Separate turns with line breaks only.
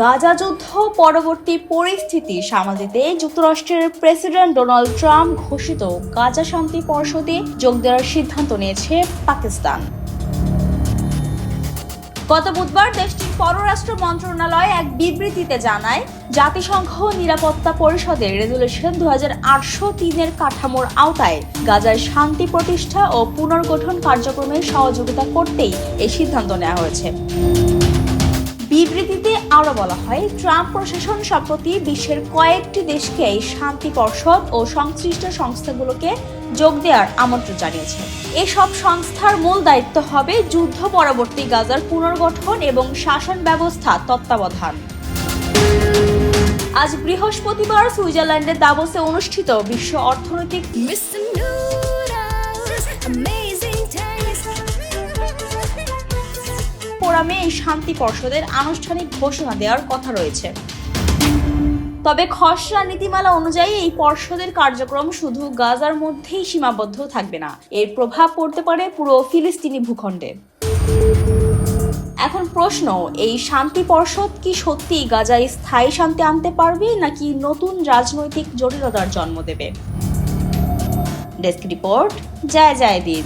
গাজা যুদ্ধ পরবর্তী পরিস্থিতি সামাল দিতে যুক্তরাষ্ট্রের প্রেসিডেন্ট ডোনাল্ড ট্রাম্প ঘোষিত গাজা শান্তি পরিষদে যোগ দেওয়ার সিদ্ধান্ত নিয়েছে পাকিস্তান। গত বুধবার দেশটির পররাষ্ট্র মন্ত্রণালয় এক বিবৃতিতে জানায়, জাতিসংঘ নিরাপত্তা পরিষদের রেজুলেশন 2803-এর কাঠামোর আওতায় গাজার শান্তি প্রতিষ্ঠা ও পুনর্গঠন কার্যক্রমে সহযোগিতা করতেই এই সিদ্ধান্ত নেওয়া হয়েছে। বিবৃতিতে আরও বলা হয়, ট্রাম্প প্রশাসন সম্প্রতি বিশ্বের কয়েকটি দেশকে এই শান্তি পর্ষদ ও সংশ্লিষ্ট সংস্থাগুলোকে যোগ দেওয়ার আমন্ত্রণ জানিয়েছে। এসব সংস্থার মূল দায়িত্ব হবে যুদ্ধ পরবর্তী গাজার পুনর্গঠন এবং শাসন ব্যবস্থা তত্ত্বাবধান। আজ বৃহস্পতিবার সুইজারল্যান্ডের দাভোসে অনুষ্ঠিত বিশ্ব অর্থনৈতিক ফোরামে এই শান্তি পর্ষদের আনুষ্ঠানিক ঘোষণা দেওয়ার কথা রয়েছে। তবে খসড়া নীতিমালা অনুযায়ী এই পর্ষদের কার্যক্রম শুধু গাজার মধ্যেই সীমাবদ্ধ থাকবে না, এর প্রভাব পড়তে পারে পুরো ফিলিস্তিনি ভূখণ্ডে। এখন প্রশ্ন, এই শান্তি পর্ষদ কি সত্যি গাজায় স্থায়ী শান্তি আনতে পারবে নাকি নতুন রাজনৈতিক জটিলতার জন্ম দেবে? ডেস্ক রিপোর্ট, জয় জয় দিন।